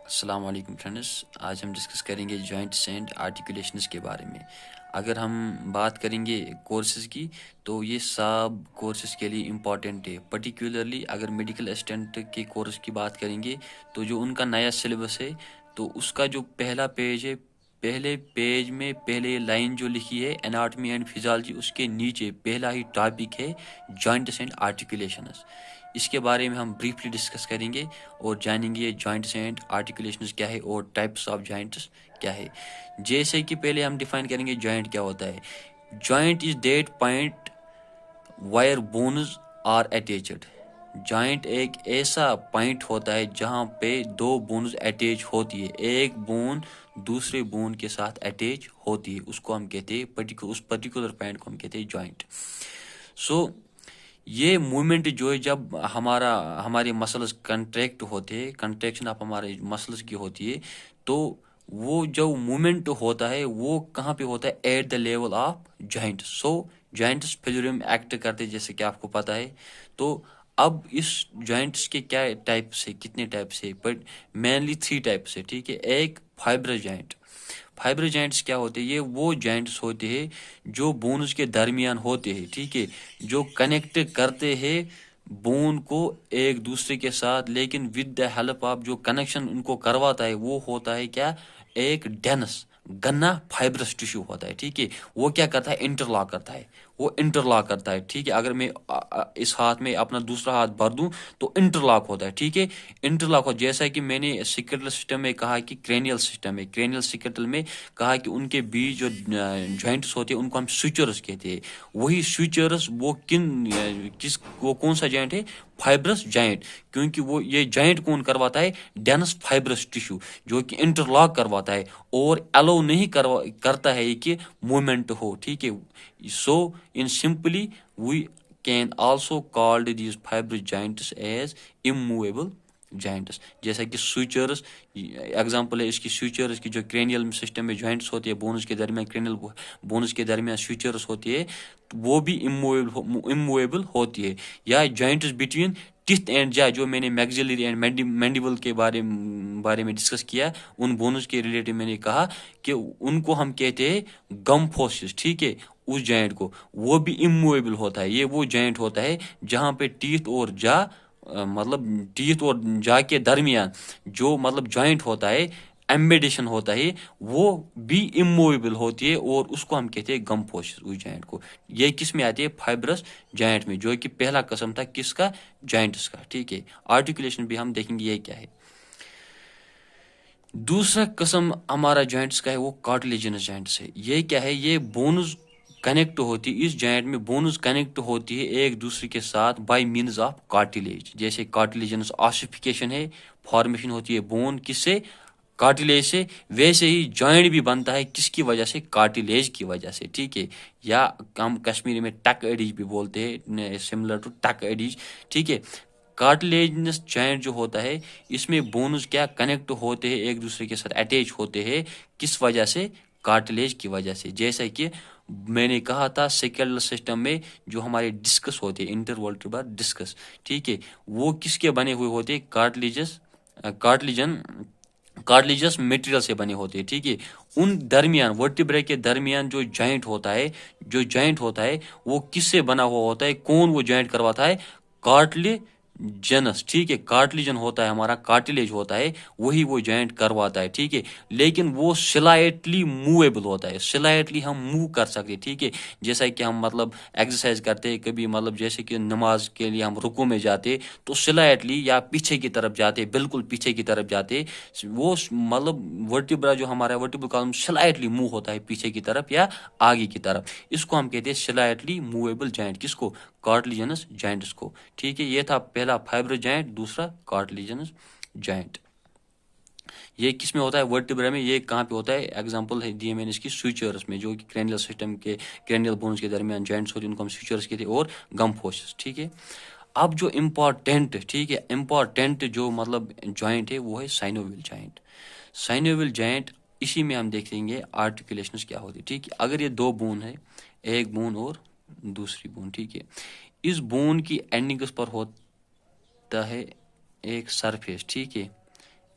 السلام علیکم فرینڈس، آج ہم ڈسکس کریں گے جوائنٹس اینڈ آرٹیکولیشنز کے بارے میں۔ اگر ہم بات کریں گے کورسز کی تو یہ سب کورسز کے لیے امپورٹنٹ ہے، پرٹیکولرلی اگر میڈیکل اسسٹنٹ کے کورس کی بات کریں گے تو جو ان کا نیا سلیبس ہے تو اس کا جو پہلا پیج ہے، پہلے پیج میں پہلے لائن جو لکھی ہے اناٹمی اینڈ فزیالوجی، اس کے نیچے پہلا ہی ٹاپک ہے جوائنٹس اینڈ آرٹیکولیشنز۔ اس کے بارے میں ہم بریفلی ڈسکس کریں گے اور جانیں گے جوائنٹس اینڈ آرٹیکولیشنز کیا ہے اور ٹائپس آف جوائنٹس کیا ہے۔ جیسے کہ پہلے ہم ڈیفائن کریں گے جوائنٹ کیا ہوتا ہے۔ Joint is that point where bones are attached. Joint ایک ایسا پوائنٹ ہوتا ہے جہاں پہ دو بونز اٹیچ ہوتی ہے، ایک بون دوسرے بون کے ساتھ اٹیچ ہوتی ہے، اس کو ہم کہتے ہیں اس پرٹیکولر پوائنٹ کو ہم کہتے ہیں جوائنٹ۔ سو یہ موومنٹ جو ہے جب ہمارے مسلز کنٹریکٹ ہوتے ہیں، کنٹریکشن آف ہمارے مسلز کی ہوتی ہے، تو وہ جو موومنٹ ہوتا ہے وہ کہاں پہ ہوتا ہے؟ At the level of joint. So joints fulcrum act کرتے جیسے کہ آپ کو پتہ ہے۔ تو اب اس جوائنٹس کے کیا ٹائپس ہے، کتنے ٹائپس ہے؟ بٹ مینلی 3 ٹائپس ہے، ٹھیک ہے۔ ایک فائبرس جوائنٹ۔ فائبر جوائنٹس کیا ہوتے ہیں؟ یہ وہ جوائنٹس ہوتے ہیں جو بونز کے درمیان ہوتے ہیں، ٹھیک ہے، جو کنیکٹ کرتے ہیں بون کو ایک دوسرے کے ساتھ، لیکن ود دا ہیلپ آف جو کنیکشن ان کو کرواتا ہے وہ ہوتا ہے کیا؟ ایک ڈینس گنا فائبرس ٹیشو ہوتا ہے، ٹھیک ہے۔ وہ کیا کرتا ہے؟ انٹرلاک کرتا ہے، وہ انٹرلاک کرتا ہے، ٹھیک ہے۔ اگر میں اس ہاتھ میں اپنا دوسرا ہاتھ بھر دوں تو انٹرلاک ہوتا ہے، ٹھیک ہے، انٹرلاک ہو۔ جیسا کہ میں نے سکیٹل سسٹم میں کہا کہ کرینیل سسٹم ہے، کرینیل سکیٹل میں کہا کہ ان کے بیچ جو جوائنٹس ہوتے ہیں ان کو ہم سوچرس کہتے ہیں۔ وہی سوچرس وہ کون سا جوائنٹ ہے؟ فائبرس جوائنٹ، کیونکہ وہ یہ جوائنٹ کون کرواتا ہے؟ ڈینس فائبرس ٹیشو، جو کہ انٹرلاک کرواتا ہے اور الاؤ نہیں کرتا ہے یہ کہ موومنٹ ہو، ٹھیک ہے۔ So in simply we can also called these fibrous joints as immovable joints. جیسا کہ سوچرس ایگزامپل ہے اس کی، سوچرس کی جو کرینیل سسٹم میں جوائنٹس ہوتی ہے بونز کے درمیان، کرینیل بونز کے درمیان سوچرس ہوتی ہے، وہ بھی اموویبل ہوتی ہے۔ یا جوائنٹس بٹوین ٹیتھ اینڈ جا، جو میں نے میگزیلری اینڈ مینڈیبل کے بارے میں ڈسکس کیا، ان بونز کے ریلیٹو میں نے کہا کہ ان کو ہم کہتے ہیں گم فوسس، ٹھیک ہے، اس جوائنٹ کو، وہ بھی اموویبل ہوتا ہے۔ یہ وہ جوائنٹ ہوتا ہے جہاں پہ ٹیتھ اور جا کے درمیان جو جوائنٹ ہوتا ہے، ایمبیڈیشن ہوتا ہے، وہ بھی اموویبل ہوتی ہے اور اس کو ہم کہتے ہیں گم فوسس، اس جوائنٹ کو۔ یہ کس میں آتی ہے؟ فائبرس جوائنٹ میں، جو کہ پہلا قسم تھا کس کا؟ جوائنٹس کا، ٹھیک ہے۔ آرٹیکولیشن بھی ہم دیکھیں گے یہ کیا ہے۔ دوسرا قسم ہمارا جوائنٹس کا ہے وہ کارٹلیجنس جوائنٹس ہے۔ یہ کیا ہے؟ یہ بونز کنیکٹ ہوتی ہے، اس جوائنٹ میں بونز کنیکٹ ہوتی ہے ایک دوسرے کے ساتھ بائی مینز آف کارٹلیج۔ جیسے کارٹلیجنس آسیفیکیشن ہے، فارمیشن ہوتی ہے بون کس سے؟ کارٹلیج سے۔ ویسے ہی جوائنٹ بھی بنتا ہے کس کی وجہ سے؟ کارٹلیج کی وجہ سے، ٹھیک ہے۔ یا ہم کشمیری میں ٹک ایڈیج بھی بولتے ہیں، سملر ٹو ٹک ایڈیج، ٹھیک ہے۔ کارٹلیجنس جوائنٹ جو ہوتا ہے اس میں بونز کیا کنیکٹ ہوتے ہیں ایک دوسرے کے ساتھ، اٹیچ ہوتے ہیں، کس وجہ سے؟ کارٹلیج کی وجہ سے۔ جیسا کہ میں نے کہا تھا سیکل سسٹم میں جو ہمارے ڈسکس ہوتے ہیں، انٹرورٹیبرا ڈسکس، ٹھیک ہے، وہ کس کے بنے ہوئے ہوتے ہیں؟ کارٹلیجس میٹیریل سے بنے ہوتے ہیں، ٹھیک ہے۔ ان درمیان ورٹیبرے کے درمیان جو جوائنٹ ہوتا ہے وہ کس سے بنا ہوا ہوتا ہے؟ کون وہ جوائنٹ کرواتا ہے؟ کارٹلیجنس، ٹھیک ہے۔ کارٹلیجن ہوتا ہے ہمارا، کارٹلیج ہوتا ہے، وہی وہ جوائنٹ کرواتا ہے، ٹھیک ہے۔ لیکن وہ سلائٹلی موویبل ہوتا ہے، سلائٹلی ہم موو کر سکتے، ٹھیک ہے۔ جیسا کہ ہم ایکسرسائز کرتے ہیں کبھی، جیسے کہ نماز کے لیے ہم رکوع میں جاتے تو سلائٹلی یا پیچھے کی طرف جاتے، بالکل پیچھے کی طرف جاتے، وہ ورٹیبرا جو ہمارا ورٹیبرل کالم سلائٹلی موو ہوتا ہے پیچھے کی طرف یا آگے کی طرف، اس کو ہم کہتے ہیں سلائٹلی موویبل جوائنٹ۔ کس کو؟ کارٹلیجنس جوائنٹس کو، ٹھیک ہے۔ یہ تھا پہلا فائبر جوائنٹ، دوسرا کارٹلیجنس جوائنٹ۔ یہ کس میں ہوتا ہے؟ ورٹیبرا میں۔ یہ کہاں پہ ہوتا ہے؟ ایگزامپل ہے دی میں نے اس کی سوچرس میں، جو کہ کرینیل سسٹم کے کرینیل بونز کے درمیان جوائنٹس ہوتے ہیں، ان کو ہم سوچرس کہتے ہیں، اور گم فوسس، ٹھیک ہے۔ اب جو امپورٹنٹ، ٹھیک ہے، امپورٹنٹ جو جوائنٹ ہے وہ ہے سائنوویل جوائنٹ۔ سائنوویل جوائنٹ، اسی میں ہم دیکھیں گے آرٹیکولیشنز کیا ہوتی ہے، ٹھیک ہے۔ اگر یہ دو بون ہے، ایک بون اور دوسری بون، ٹھیک ہے، اس بون کی اینڈنگز پر ہوتا ہے ایک سرفیس، ٹھیک ہے،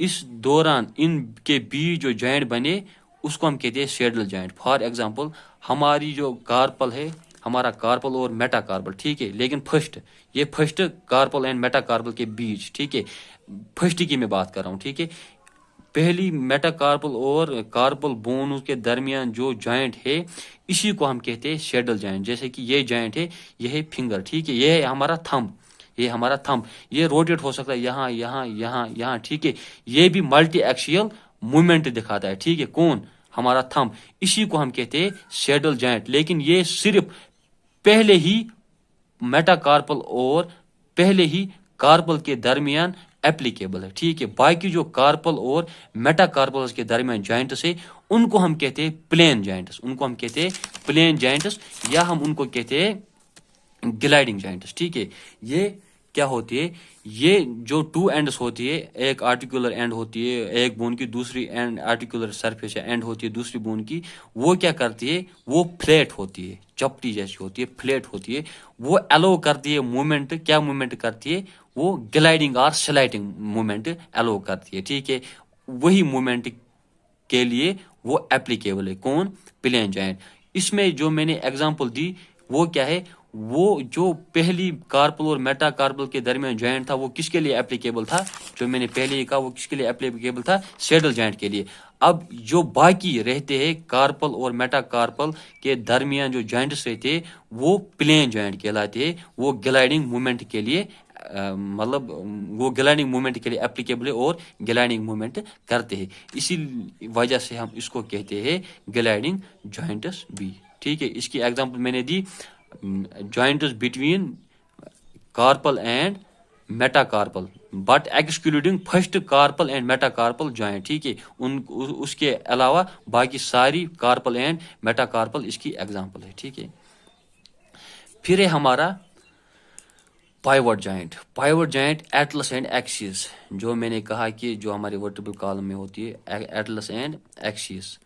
اس دوران ان کے بیچ جو جوائنٹ بنے اس کو ہم کہتے ہیں سیڈل جوائنٹ. فار ایگزامپل ہماری جو کارپل ہے, ہمارا کارپل اور میٹا کارپل, ٹھیک ہے, لیکن یہ فرسٹ کارپل اینڈ میٹا کارپل کے بیچ, ٹھیک ہے, فرسٹ کی میں بات کر رہا ہوں, ٹھیک ہے, پہلی میٹا کارپل اور کارپل بونز کے درمیان جو جوائنٹ ہے اسی کو ہم کہتے ہیں سیڈل جوائنٹ. جیسے کہ یہ جوائنٹ ہے, یہ ہے فنگر, ٹھیک ہے, یہ ہے ہمارا تھمب, یہ روٹیٹ ہو سکتا ہے یہاں یہاں یہاں یہاں, ٹھیک ہے, یہ بھی ملٹی ایکسیل موومنٹ دکھاتا ہے, ٹھیک ہے, کون, ہمارا تھمب, اسی کو ہم کہتے ہیں سیڈل جوائنٹ. لیکن یہ صرف پہلے ہی میٹا کارپل اور پہلے ہی کارپل کے درمیان اپلیکیبل ہے, ٹھیک ہے. باقی جو کارپل اور میٹا کارپلز کے درمیان جوائنٹس ہے ان کو ہم کہتے ہیں پلین جوائنٹس, یا ہم ان کو کہتے ہیں گلائڈنگ جوائنٹس, ٹھیک ہے. یہ کیا ہوتی ہے, یہ جو 2 اینڈس ہوتی ہے, ایک آرٹیکولر اینڈ ہوتی ہے ایک بون کی, دوسری اینڈ آرٹیکولر سرفیس یا اینڈ ہوتی ہے دوسری بون کی, وہ کیا کرتی ہے, وہ فلیٹ ہوتی ہے, چپٹی جیسی ہوتی ہے, فلیٹ ہوتی ہے, وہ الاؤ کرتی ہے موومنٹ. کیا موومنٹ کرتی ہے, وہ گلائڈنگ اور سلائڈنگ موومنٹ الاؤ کرتی ہے, ٹھیک ہے. وہی موومنٹ کے لیے وہ اپلیکیبل ہے, کون, پلین جوائنٹ. اس میں جو میں نے ایگزامپل دی وہ کیا ہے, وہ جو پہلی کارپل اور میٹا کارپل کے درمیان جوائنٹ تھا وہ کس کے لیے اپلیکیبل تھا, جو میں نے پہلے ہی کہا وہ کس کے لیے اپلیکیبل تھا, سیڈل جوائنٹ کے لیے. اب جو باقی رہتے ہیں کارپل اور میٹا کارپل کے درمیان جو جوائنٹس رہتے ہیں وہ پلین جوائنٹ کہلاتے ہیں, وہ گلائڈنگ موومنٹ کے لیے مطلب وہ گلائڈنگ موومنٹ کے لیے اپلیکیبل ہے اور گلائڈنگ موومنٹ کرتے ہیں, اسی وجہ سے ہم اس کو کہتے ہیں گلائڈنگ جوائنٹس بھی, ٹھیک ہے. اس کی ایگزامپل میں نے دی, joints between carpal and metacarpal but excluding first carpal and metacarpal joint, ٹھیک ہے. اس کے علاوہ باقی ساری کارپل اینڈ میٹا کارپل اس کی ایگزامپل ہے, ٹھیک ہے. پھر ہے ہمارا پائیوٹ جوائنٹ ایٹلس اینڈ ایکسس, جو میں نے کہا کہ جو ہمارے ورٹیبل کالم میں ہوتی ہے ایٹلس اینڈ ایکسس,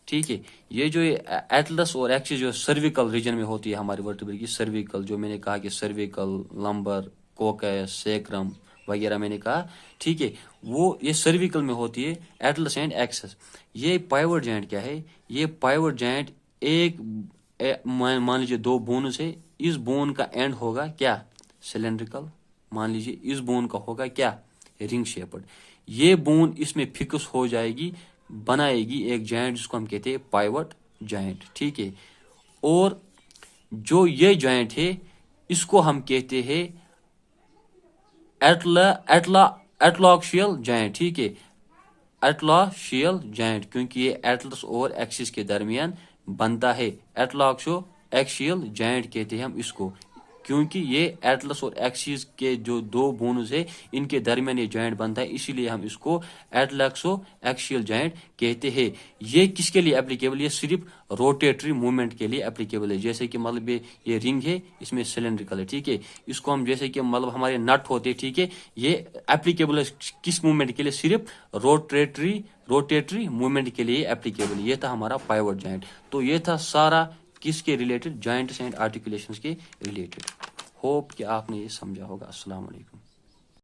ٹھیک ہے. یہ جو ایٹلس اور ایکسس جو سرویکل ریجن میں ہوتی ہے ہمارے ورٹیبل کی, سرویکل جو میں نے کہا کہ سرویکل, لمبر, کوکس, سیکرم وغیرہ میں نے کہا, ٹھیک ہے, وہ یہ سرویکل میں ہوتی ہے ایٹلس اینڈ ایکسس. یہ پائیوٹ جوائنٹ کیا ہے, یہ پائیوٹ جوائنٹ ایک مان لیجیے 2 بونز ہے, اس بون کا اینڈ ہوگا کیا, سلینڈریکل, مان لیجیے اس بون کا ہوگا کیا, رنگ شیپڈ. یہ بون اس میں فکس ہو جائے گی, بنائے گی ایک جوائنٹ جس کو ہم کہتے ہیں پائیوٹ جوائنٹ, ٹھیک ہے. اور جو یہ جوائنٹ ہے اس کو ہم کہتے ہیں ایٹلاکشیل جوائنٹ, ٹھیک ہے, ایٹلاشیل جوائنٹ, کیونکہ یہ ایٹلس اور ایکسس کے درمیان بنتا ہے. ایکشیل جوائنٹ کہتے ہیں ہم اس کو, کیونکہ یہ ایٹلس اور ایکسس کے جو 2 بونز ہے ان کے درمیان یہ جوائنٹ بنتا ہے, اسی لیے ہم اس کو ایٹلکسو ایکشیل جوائنٹ کہتے ہیں. یہ کس کے لیے اپلیکیبل, یہ صرف روٹیٹری موومنٹ کے لیے اپلیکیبل ہے. جیسے کہ مطلب یہ رنگ ہے, اس میں سلینڈریکل ہے, ٹھیک ہے, اس کو ہم جیسے کہ مطلب ہمارے نٹ ہوتے, ٹھیک ہے, یہ اپلیکیبل ہے کس موومنٹ کے لیے, صرف روٹیٹری موومنٹ کے لیے اپلیکیبل. یہ تھا ہمارا پائیوٹ جوائنٹ. تو یہ تھا سارا کس کے ریلیٹڈ, جوائنٹس اینڈ آرٹیکولیشنز کے ریلیٹڈ. ہوپ کہ آپ نے یہ سمجھا ہوگا. السلام علیکم.